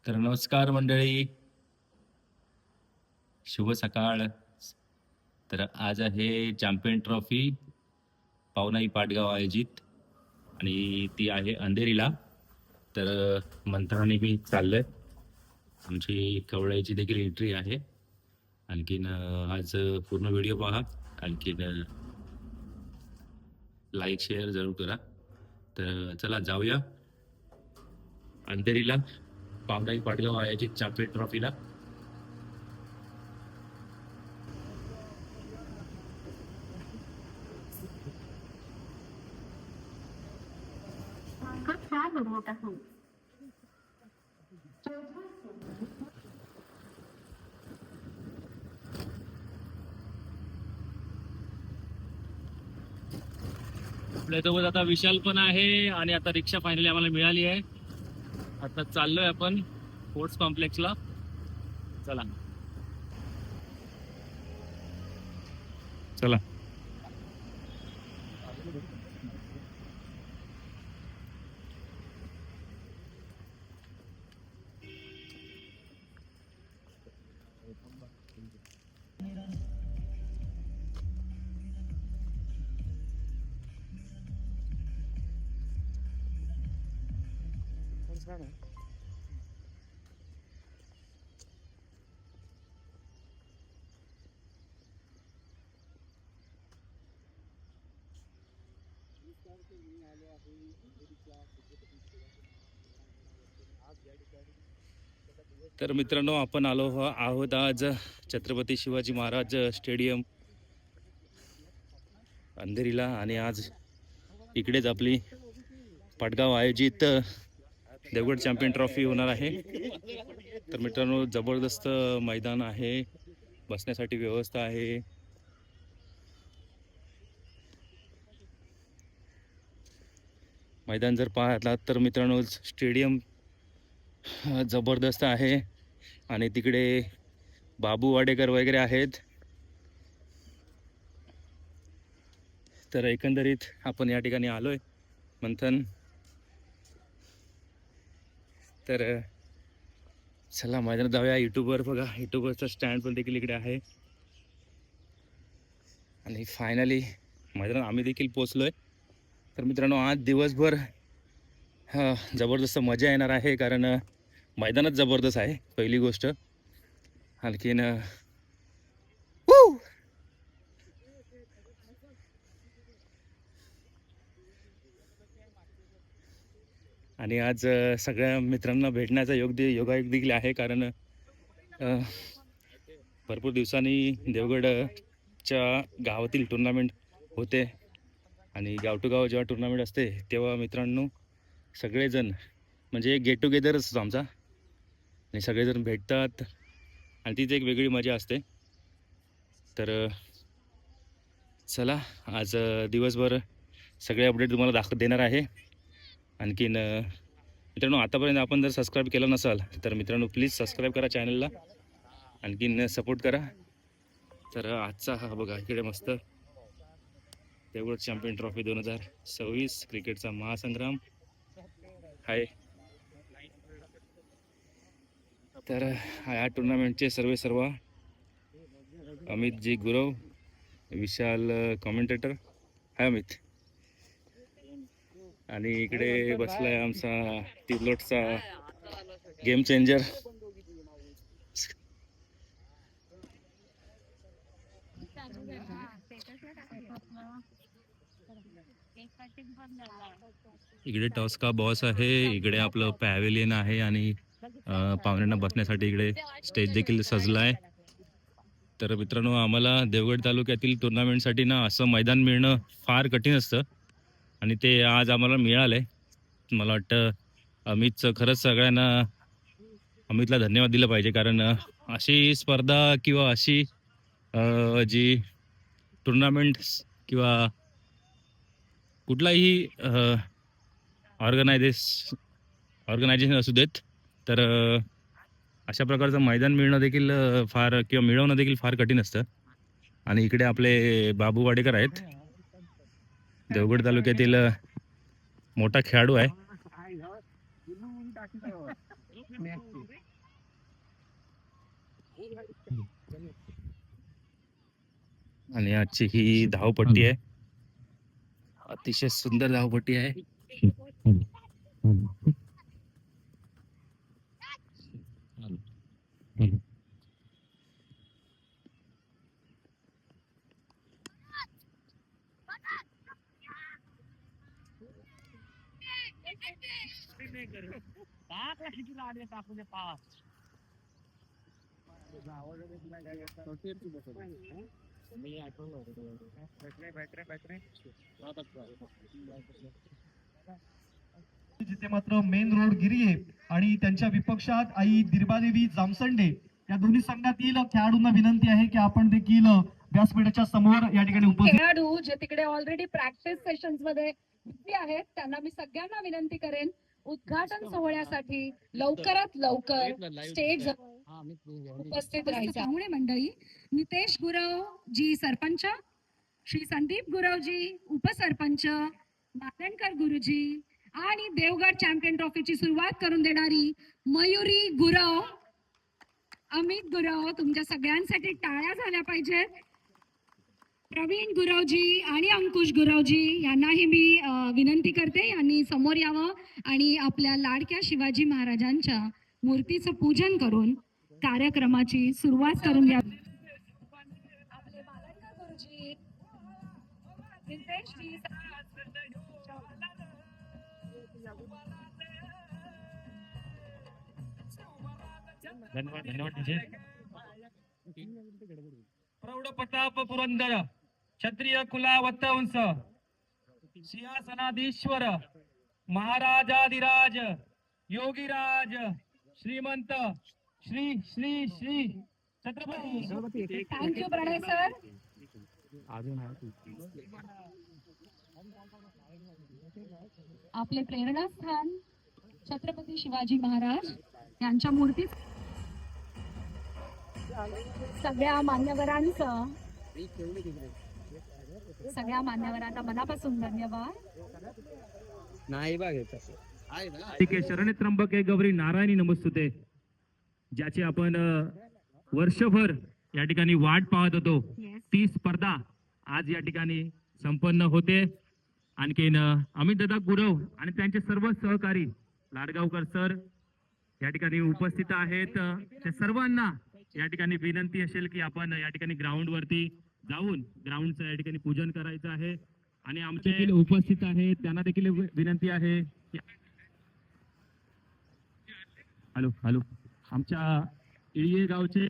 तर नमस्कार मंडळी, शुभ सकाळ. तर आज आहे चॅम्पियन ट्रॉफी पावनाई पाटगाव आयोजित आणि ती आहे अंधेरीला. तर मंथनाने मी चाललोय. आमची कवळ्याची देखील एंट्री आहे. आणखीन आज पूर्ण व्हिडिओ पहा. आणखीन लाईक शेअर जरूर करा. तर चला जाऊया अंधेरीला पावनाई पाटगाव आयोजित चॅम्पियन ट्रॉफीला. आपल्यासोबत आता विशाल पण आहे आणि आता रिक्षा फायनली आम्हाला मिळाली आहे. आता चाललोय आपण स्पोर्ट्स कॉम्प्लेक्सला. चला चला. तर मित्रांनो, आपण आलो आहोत आज छत्रपती शिवाजी महाराज स्टेडियम अंधेरीला आणि आज इकडेच आपली पाटगाव आयोजित देवगड चॅम्पियन ट्रॉफी होणार आहे. तर मित्रांनो, जबरदस्त मैदान आहे, बसण्यासाठी व्यवस्था आहे. मैदान जर पाहिलात तर मित्रांनो, स्टेडियम जबरदस्त आहे आणि तिकडे बाबू वाडेकर वगैरे आहेत. तर एकंदरीत आपण या ठिकाणी आलोय मंथन. तर चला मैदानात जाऊया. युट्यूबवर बघा, युट्यूबवरचा स्टँड पण देखील इकडे आहे आणि फायनली मैदानात आम्ही देखील पोचलोय. तर मित्रांनो, आज दिवसभर जबरदस्त मजा येणार आहे, कारण मैदानच जबरदस्त आहे पहिली गोष्ट. आणखीन आणि आज सगळ्या मित्रांना भेटण्याचा योगायोग देखील आहे, कारण भरपूर दिवसांनी देवगडच्या गावातील टुर्नामेंट होते आणि गाव टू गाव जेव्हा टुर्नामेंट असते तेव्हा मित्रांनो सगळेजण म्हणजे एक गेट टुगेदरच असतो आमचा आणि सगळेजण भेटतात आणि तीच एक वेगळी मजा असते. तर चला, आज दिवसभर सगळे अपडेट तुम्हाला देणार आहे. आणखीन मित्रांनो, आतापर्यंत आपण जर सबस्क्राईब केलं नसाल तर मित्रांनो प्लीज सबस्क्राईब करा चॅनलला, आणखीन सपोर्ट करा. तर आजचा हा बघा, इकडे मस्त देवगड चॅम्पियन ट्रॉफी 2026 क्रिकेटचा महासंग्राम आहे. तर या टुर्नामेंटचे सर्व अमित जी गुरव, विशाल कॉमेंटेटर. हाय अमित. आणि इकडे बसलाय आमचा टिबलोटचा गेम चेंजर. इकडे टॉस का बॉस आहे, इकडे आपलं पॅव्हेलियन आहे आणि पाहुण्यांना बसण्यासाठी इकडे स्टेज देखील सजला आहे. तर मित्रांनो, आम्हाला देवगड तालुक्यातील टुर्नामेंटसाठी ना असं मैदान मिळणं फार कठीण असतं आणि ते आज आम्हाला मिळालंय. मला वाटतं अमितचं खरंच सगळ्यांना अमितला धन्यवाद दिलं पाहिजे, कारण अशी स्पर्धा किंवा अशी जी टुर्नामेंट्स किंवा कुठलाही ऑर्गनायझेशन असू देत, तर अशा प्रकारचं मैदान मिळणं देखील फार किंवा मिळवणं देखील फार कठीण असतं. आणि इकडे आपले बाबू वाडेकर आहेत, देवगड तालुक्यातील मोठा खेळाडू आहे. आणि आजची ही धावपट्टी आहे, अतिशय सुंदर धावपट्टी आहे. जिथे मात्र मेन रोड गिरी आहे आणि त्यांच्या विपक्षात आई दिर्बादेवी जामसंडे या दोन्ही संघातील खेळाडूंना विनंती आहे की आपण देखील व्यासपीठाच्या समोर या ठिकाणी उपस्थित खेळाडू जे तिकडे ऑलरेडी प्रॅक्टिस सेशन्स मध्ये बिझी आहेत त्यांना मी सगळ्यांना विनंती करेन उद्घाटन सोहळ्यासाठी लवकरात लवकर स्टेज उपस्थित राहायचं. त्यामुळे मंडळी नितेश गुरव जी सरपंच, श्री संदीप गुरवजी उपसरपंच, नारायणकर गुरुजी आणि देवगड चॅम्पियन ट्रॉफीची सुरुवात करून देणारी मयुरी गुरव, अमित गुरव, तुमच्या सगळ्यांसाठी टाळ्या झाल्या पाहिजेत. प्रवीण गुरवजी आणि अंकुश गुरवजी यांनाही मी विनंती करते यांनी समोर यावं आणि आपल्या लाडक्या शिवाजी महाराजांच्या मूर्तीचं पूजन करून कार्यक्रमाची सुरुवात करून द्या. आपले बालनकर गुरुजी, नितेशजी, धन्यवाद. प्रौढ प्रताप पुरंदर क्षत्रिय कुलावत वंश सिंहासनाधीश्वर महाराजाधिराज योगीराज श्रीमंत श्री श्री श्री छत्रपती. थँक्यू प्रणय सर. आपले प्रेरणास्थान छत्रपती शिवाजी महाराज यांच्या मूर्ती सगळ्या मान्यवरांना मनापासून धन्यवाद. शरणे त्र्यंबके गौरी नारायणी नमस्तुते, ज्याची आपण वर्षभर या ठिकाणी वाट पाहत होतो, ती स्पर्धा आज या ठिकाणी संपन्न होते. आणखीन अमित दादा गुरव आणि त्यांचे सर्व सहकारी लाडगावकर सर या ठिकाणी उपस्थित आहेत. त्या सर्वांना या ठिकाणी विनंती असेल की आपण या ठिकाणी ग्राउंड वरती जाऊन ग्राउंडचं या ठिकाणी पूजन करायचं आहे. आणि आमचे देखील उपस्थित आहेत त्यांना देखील विनंती आहे. हॅलो हॅलो, आमच्या इळये गावचे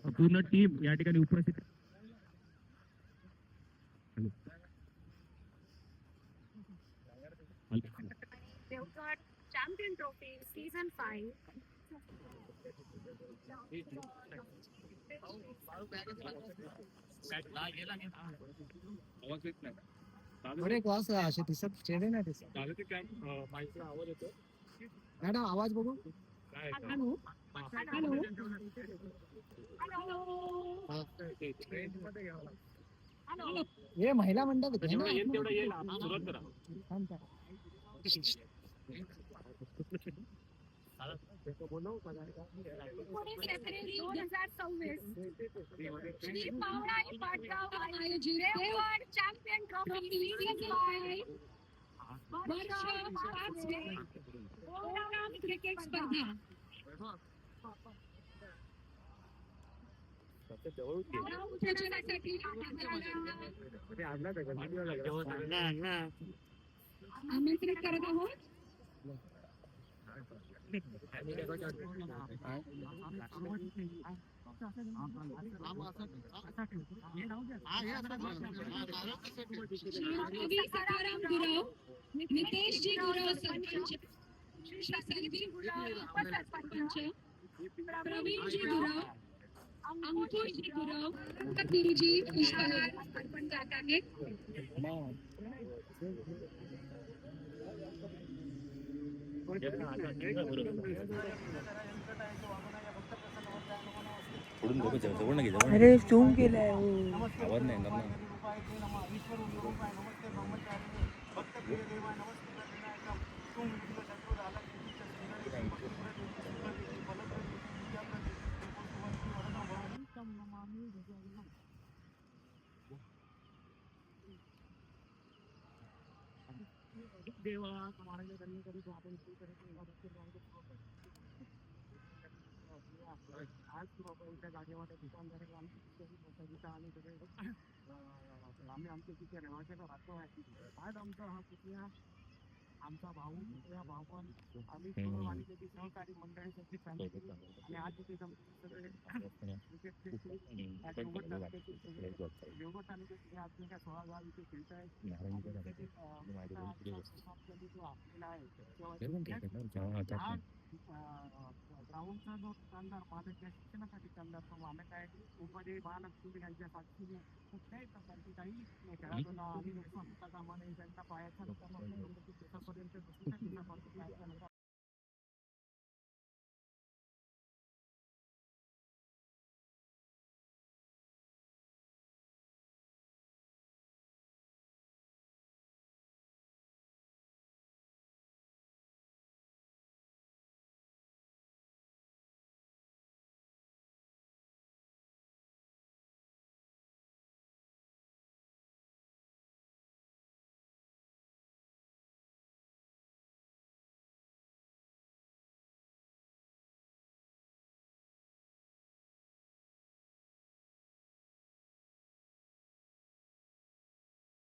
पूर्ण टीम या ठिकाणी उपस्थित. Devgad champion trophy season 5. असे दिसत चेहरे नाही दिसत मॅडम. आवाज बघू. Hello hello hello. हे महिला मंडळ फेब्रुवारी 2026 श्री पावळाई पाटगाव आयोजित देवगड चॅम्पियन ट्रॉफी सीझन 5 वर्ष 5 ओव्हरऑल क्रिकेट स्पर्धा. आमंत्रित करत आहोत. सकाराम गुरव, नितेश जी गुरव सरपंच, श्री संदीप गुरव उपसरपंच, प्रवीण जी गुरव, अंकुश जी गुरव, गुरुजी पुष्पहार अर्पण करत आहेत. अरे झूम केलाय. आवाज नाही येणार ना.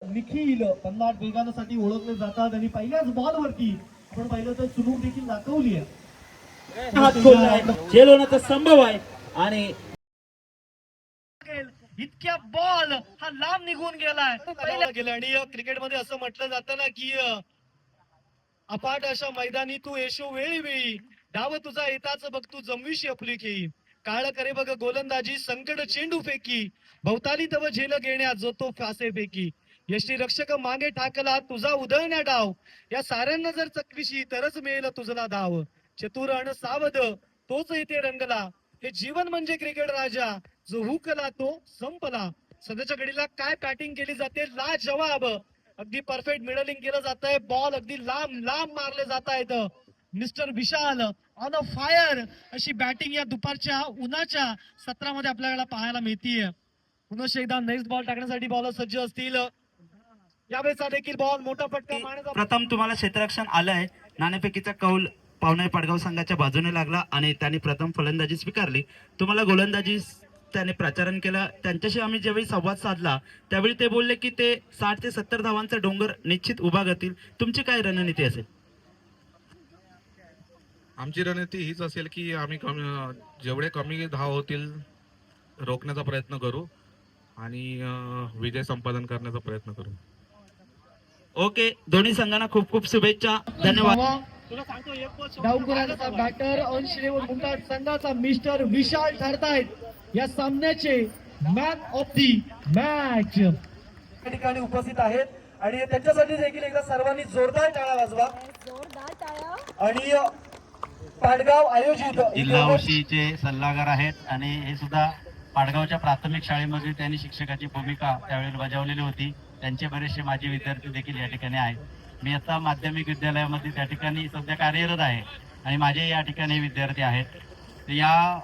निखिल कन्नाट वेगासाठी ओळखले जातात आणि पहिल्याच बॉलवरती आपण पाहिलं तर चुनूक देखील दाखवली आहे. हात खोललाय, झेल होण्याचा संभव आहे आणि इतक्या बॉल हा लांब निघून गेलाय गेला आणि क्रिकेटमध्ये असं म्हटलं जातं ना की अपाट अशा मैदानी तू येशो वेळी वेळी डाव तुझा येताच बघ तू जमविशी आपली खेळी काळ करे बघ गोलंदाजी संकट चेंडू फेकी भवताली तव झेल घेण्या जो तो फासे फेकी यष्टी रक्षक मागे ठाकला तुझा उधळण्या डाव या साऱ्यांना जर चकविशी तरच मिळेल तुझला धाव चतुर अन सावध तोच इथे रंगला हे जीवन म्हणजे क्रिकेट राजा जो हुकला तो संपला सध्याच्या घडीला काय बॅटिंग केली जाते ला जवाब अगदी परफेक्ट मिडलिंग केलं जात आहे बॉल अगदी लांब लांब मारले जात आहेत mister Vishal on a fire अशी बॅटिंग या दुपारच्या उन्हाच्या सत्रामध्ये आपल्याला पाहायला मिळतीये पुन्हा एकदा नेक्स्ट बॉल टाकण्यासाठी बॉलर सज्ज असतील यावेळेचा देखील बॉल मोठा फटका मारण्याचा प्रथम तुम्हाला क्षेत्ररक्षण आलंय. नाणेफेकीचा कौल पावणे पाडगाव संघाच्या बाजूने लागला आणि त्यांनी प्रथम फलंदाजी स्वीकारली. तुम्हाला गोलंदाजी त्याने प्राचारण केलं. त्यांच्याशी आम्ही ज्यावेळी संवाद साधला त्यावेळी ते बोलले की ते 60 ते 70 धावांचा डोंगर निश्चित उभा करतील. तुमची काय रणनीती असेल? आमची रणनीती हीच असेल की आम्ही जेवढे कमी धाव होतील रोखण्याचा प्रयत्न करू आणि विजय संपादन करण्याचा प्रयत्न करू. ओके, दोन्ही संघांना खूप खूप शुभेच्छा. धन्यवाद. डावखुराचा बॅटर अंशदेव मुंटाट संघाचा मिस्टर विशाल ठरतायत या सामन्याचे मॅन ऑफ दी मॅच या ठिकाणी उपस्थित आहेत आणि त्यांच्यासाठी देखील एकदा सर्वांनी जोरदार टाळ्या वाजवा. आणि पाडगाव आयोजित जिल्हा ओशीचे सल्लागार आहेत आणि हे सुद्धा पाडगावच्या प्राथमिक शाळेमध्ये त्यांनी शिक्षकाची भूमिका त्यावेळी बजावलेली होती. त्यांचे बरेचसे माजी विद्यार्थी देखील या ठिकाणी आहेत. मी आता माध्यमिक विद्यालयामध्ये त्या ठिकाणी सध्या कार्यरत आहे आणि माझे या ठिकाणी विद्यार्थी आहेत. तर या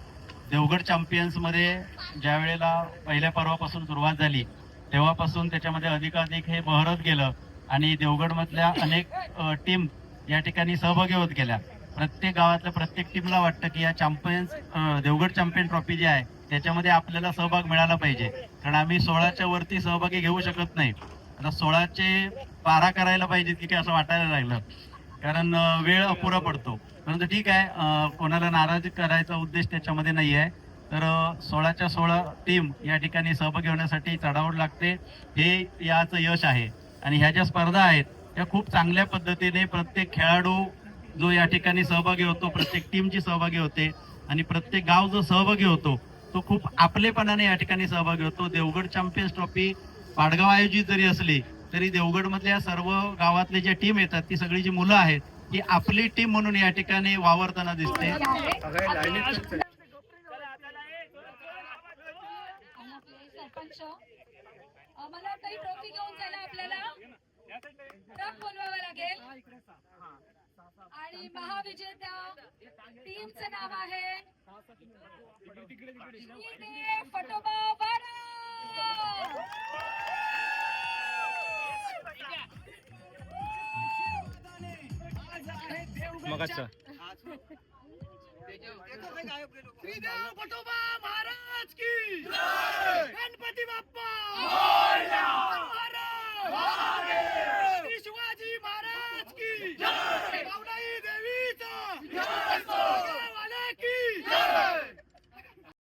देवगड चॅम्पियन्समध्ये ज्या वेळेला पहिल्या पर्वापासून सुरुवात झाली तेव्हापासून त्याच्यामध्ये अधिकाधिक हे बहरत गेलं आणि देवगडमधल्या अनेक टीम या ठिकाणी सहभागी होत गेल्या. प्रत्येक गावातल्या प्रत्येक टीमला वाटतं की या देवगड चॅम्पियन ट्रॉफी जी आहे त्याच्यामध्ये आपल्याला सहभाग मिळाला पाहिजे, कारण आम्ही 16च्या वरती सहभागी घेऊ शकत नाही. आता 16चे 12 करायला पाहिजे की काय असं वाटायला लागलं, कारण वेळ अपुरा पडतो. परंतु ठीक आहे, कोणाला नाराज करायचा उद्देश त्याच्यामध्ये नाही आहे. तर 16च्या 16 टीम या ठिकाणी सहभागी होण्यासाठी चढावड लागते, हे याचं यश आहे. आणि ह्या ज्या स्पर्धा आहेत त्या खूप चांगल्या पद्धतीने प्रत्येक खेळाडू जो या ठिकाणी सहभागी होतो, प्रत्येक टीमची सहभागी होते आणि प्रत्येक गाव जो सहभागी होतो तो खूप आपलेपणाने या ठिकाणी सहभागी होतो. देवगड चॅम्पियन्स ट्रॉफी पाडगाव आयोजित जरी असली तरी देवगडमधल्या सर्व गावातले जे टीम येतात ती सगळी जी मुलं आहेत ती आपली टीम म्हणून या ठिकाणी वावरताना दिसते. सरपंच मला काही ट्रॉफी घेऊन जायला आपल्याला ट्रक बोलवावा लागेल आणि महाविजेत्या टीमचं नाव आहे फटोबा वाडा. मगाचा गणपती बाप्पा